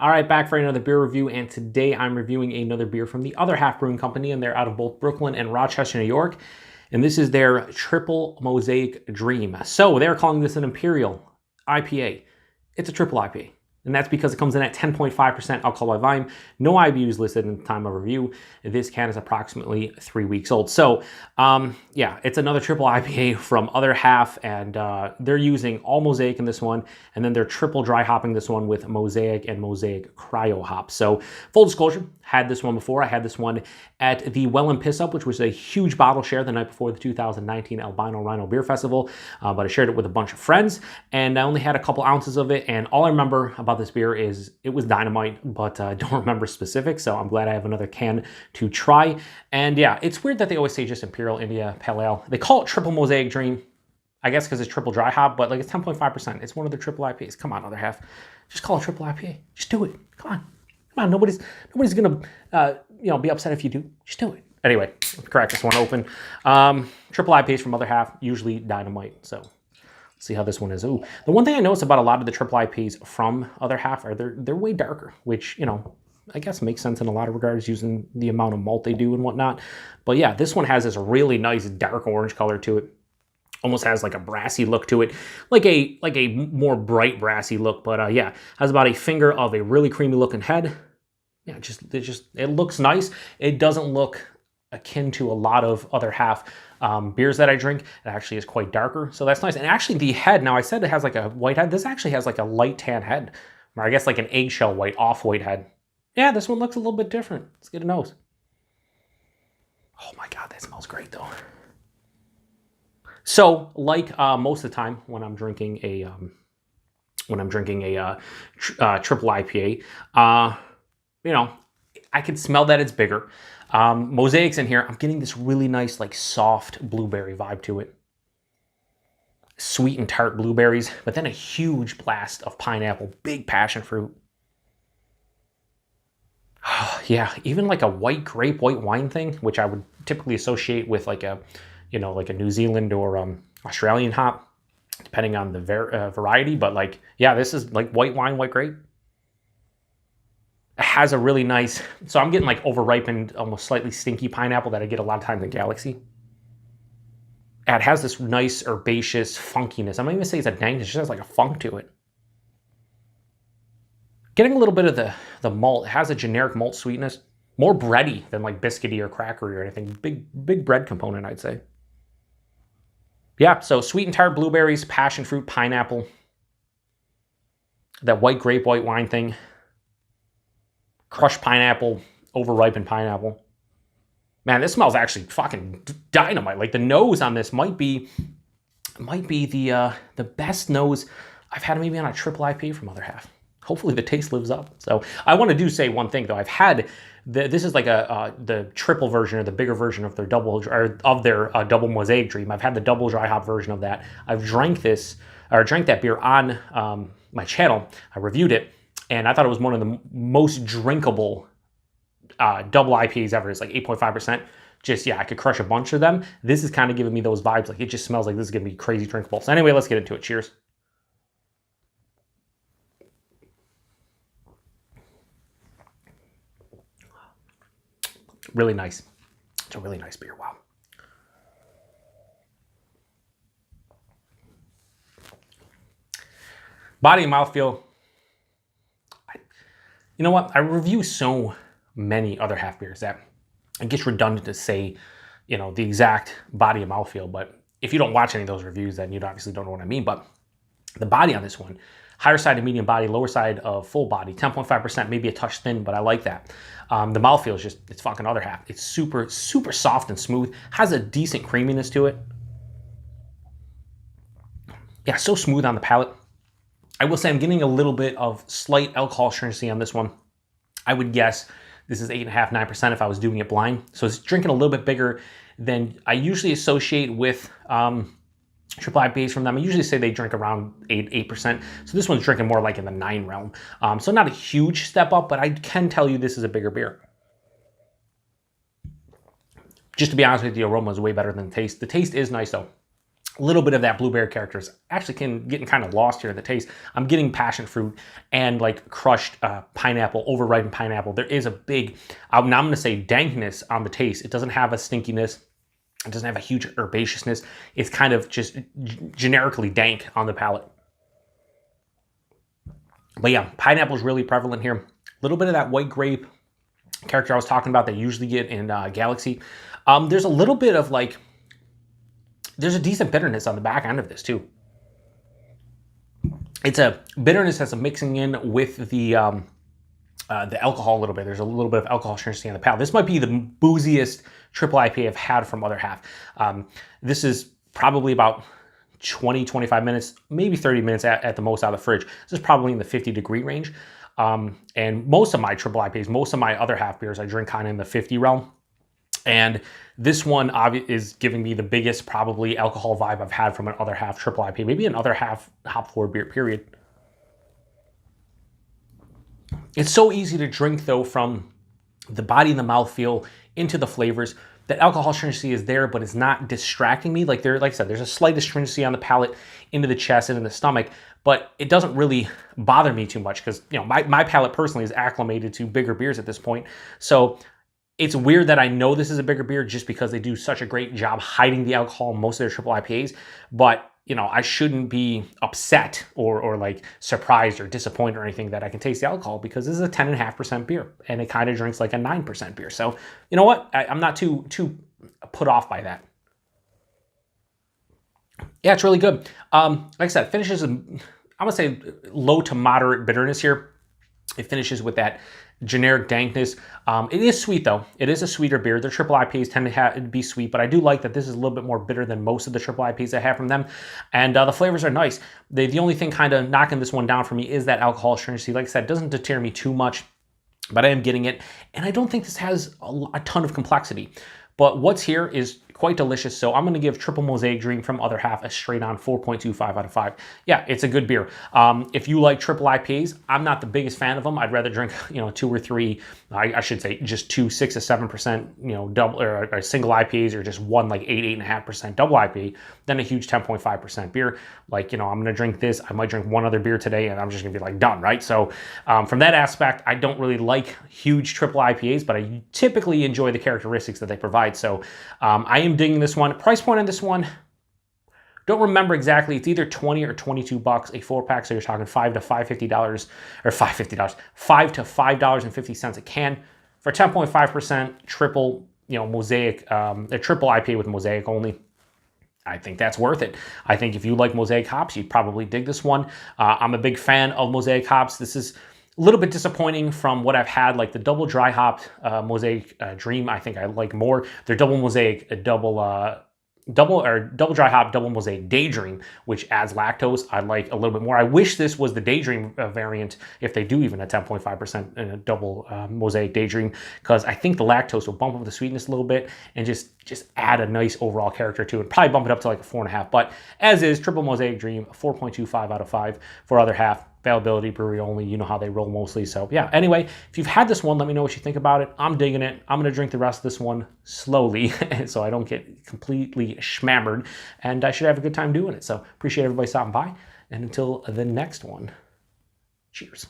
All right, back for another beer review, and today I'm reviewing another beer from the Other Half Brewing Company, and they're out of both Brooklyn and Rochester, New York, and this is their Triple Mosaic Dream. So they're calling this an Imperial IPA. It's a Triple IPA, and that's because it comes in at 10.5% alcohol by volume. No IBUs listed in the time of review. This can is approximately 3 weeks old. So yeah, it's another Triple IPA from Other Half, and they're using all Mosaic in this one, and then they're triple dry hopping this one with Mosaic and Mosaic Cryo hops. So full disclosure, had this one before. I had this one at the Well and Piss Up, which was a huge bottle share the night before the 2019 Albino Rhino Beer Festival, but I shared it with a bunch of friends, and I only had a couple ounces of it, and all I remember about this beer is it was dynamite, but I don't remember specifics, so I'm glad I have another can to try. And yeah, it's weird that they always say just Imperial India Pale Ale. They call it Triple Mosaic Dream, I guess because it's triple dry hop, but like it's 10.5%. It's one of the triple IPAs. Come on, Other Half. Just call it Triple IPA. Just do it. Come on. Come on. Nobody's gonna be upset if you do. Just do it. Anyway, let's crack this one open. Triple IPAs from Other Half, usually dynamite. So let's see how this one is. Ooh, the one thing I noticed about a lot of the triple IPAs from Other Half are they're way darker, which, I guess makes sense in a lot of regards using the amount of malt they do and whatnot. But yeah, this one has this really nice dark orange color to it. Almost has like a brassy look to it, like a more bright brassy look. But yeah, has about a finger of a really creamy looking head. Yeah, it looks nice. It doesn't look akin to a lot of Other Half beers that I drink. It actually is quite darker, so that's nice. And actually the head, now I said it has like a white head. This actually has like a light tan head, or I guess like an eggshell white, off-white head. Yeah, this one looks a little bit different. Let's get a nose. Oh my God, that smells great though. So, like most of the time when I'm drinking a triple IPA, I can smell that it's bigger. Mosaic's in here. I'm getting this really nice, like soft blueberry vibe to it. Sweet and tart blueberries, but then a huge blast of pineapple, big passion fruit. Yeah, even like a white grape, white wine thing, which I would typically associate with like a New Zealand or Australian hop, depending on the variety. But like, yeah, this is like white wine, white grape. It has a really nice, so I'm getting like over-ripened, almost slightly stinky pineapple that I get a lot of times in Galaxy. And it has this nice herbaceous funkiness. I'm not even say it's a dankness, it just has like a funk to it. Getting a little bit of the malt. It has a generic malt sweetness. More bready than like biscuity or crackery or anything. Big bread component, I'd say. Yeah, so sweet and tart blueberries, passion fruit, pineapple. That white grape, white wine thing. Crushed pineapple, over-ripened pineapple. Man, this smells actually fucking dynamite. Like the nose on this might be the best nose I've had maybe on a triple IPA from Other Half. Hopefully the taste lives up. So I want to say one thing though. I've had this is like the triple version or the bigger version of their double Mosaic Dream. I've had the double dry hop version of that. I've drank that beer on my channel. I reviewed it, and I thought it was one of the most drinkable double IPAs ever. It's like 8.5%. Just, yeah, I could crush a bunch of them. This is kind of giving me those vibes. Like it just smells like this is gonna be crazy drinkable. So anyway, let's get into it. Cheers. Really nice. It's a really nice beer. Wow. Body and mouthfeel. You know what? I review so many Other Half beers that it gets redundant to say, the exact body and mouthfeel. But if you don't watch any of those reviews, then you obviously don't know what I mean. But the body on this one, higher side of medium body, lower side of full body, 10.5%, maybe a touch thin, but I like that. The mouthfeel is it's fucking Other Half. It's super, super soft and smooth. Has a decent creaminess to it. Yeah, so smooth on the palate. I will say I'm getting a little bit of slight alcohol stringency on this one. I would guess this is 8.5%, 9% if I was doing it blind. So it's drinking a little bit bigger than I usually associate with triple IPAs from them. I usually say they drink around 8%. So this one's drinking more like in the 9 realm. So not a huge step up, but I can tell you this is a bigger beer. Just to be honest with you, the aroma is way better than the taste. The taste is nice though. A little bit of that blueberry character is actually getting kind of lost here in the taste. I'm getting passion fruit and like crushed pineapple, over-ripened pineapple. There is a big, now I'm going to say dankness on the taste. It doesn't have a stinkiness. It doesn't have a huge herbaceousness. It's kind of just generically dank on the palate. But yeah, pineapple is really prevalent here. A little bit of that white grape character I was talking about that you usually get in Galaxy. There's a little bit of like, there's a decent bitterness on the back end of this too. It's a bitterness that's a mixing in with the alcohol a little bit. There's a little bit of alcohol stringency on the palate. This might be the booziest triple IPA I've had from Other Half. This is probably about 20, 25 minutes, maybe 30 minutes at the most out of the fridge. This is probably in the 50-degree range. And most of my triple IPAs, most of my Other Half beers, I drink kind of in the 50 realm. And this one is giving me the biggest probably alcohol vibe I've had from an Other Half triple IPA, maybe an Other Half hop forward beer, period. It's so easy to drink though, from the body and the mouthfeel into the flavors. That alcohol stringency is there, but it's not distracting me. Like I said, there's a slight astringency on the palate, into the chest and in the stomach, but it doesn't really bother me too much because, you know, my palate personally is acclimated to bigger beers at this point. So it's weird that I know this is a bigger beer just because they do such a great job hiding the alcohol in most of their triple IPAs. But, you know, I shouldn't be upset or like surprised or disappointed or anything that I can taste the alcohol, because this is a 10.5% beer and it kind of drinks like a 9% beer. So, you know what? I'm not too put off by that. Yeah, it's really good. Like I said, finishes, I'm gonna say low to moderate bitterness here. It finishes with that generic dankness. It is sweet though. It is a sweeter beer. Their triple IPAs tend to be sweet, but I do like that this is a little bit more bitter than most of the triple IPAs I have from them. And the flavors are nice. The only thing kind of knocking this one down for me is that alcohol stringency. Like I said, it doesn't deter me too much, but I am getting it. And I don't think this has a ton of complexity. But what's here is quite delicious. So I'm going to give Triple Mosaic Dream from Other Half a straight on 4.25 out of 5. Yeah, it's a good beer. If you like triple IPAs, I'm not the biggest fan of them. I'd rather drink, you know, 2 or 3, I should say just 2 6 or 7%, you know, double or single IPAs, or just one like 8.5% double IPA than a huge 10.5% beer. Like, you know, I'm going to drink this. I might drink one other beer today and I'm just going to be like done, right? So from that aspect, I don't really like huge triple IPAs, but I typically enjoy the characteristics that they provide. So I am digging this one. Price point on this one, don't remember exactly. It's either 20 or 22 bucks a 4-pack. So you're talking $5 to $5.50 or $5.50, $5 to $5.50 a can for 10.5% triple, you know, Mosaic, a triple IPA with Mosaic only. I think that's worth it. I think if you like Mosaic hops, you'd probably dig this one. I'm a big fan of Mosaic hops. This is a little bit disappointing from what I've had, like the double dry hopped Mosaic Dream. I think I like more. Their double Mosaic, double dry hop, double Mosaic Daydream, which adds lactose, I like a little bit more. I wish this was the Daydream variant, if they do even a 10.5% in a double Mosaic Daydream, because I think the lactose will bump up the sweetness a little bit and just add a nice overall character to it. Probably bump it up to like a 4.5, but as is, Triple Mosaic Dream, 4.25 out of 5 for Other Half. Availability, brewery only, you know how they roll mostly. So yeah, anyway, if you've had this one, let me know what you think about it. I'm digging it. I'm going to drink the rest of this one slowly so I don't get completely schmammered, and I should have a good time doing it. So appreciate everybody stopping by, and until the next one, cheers.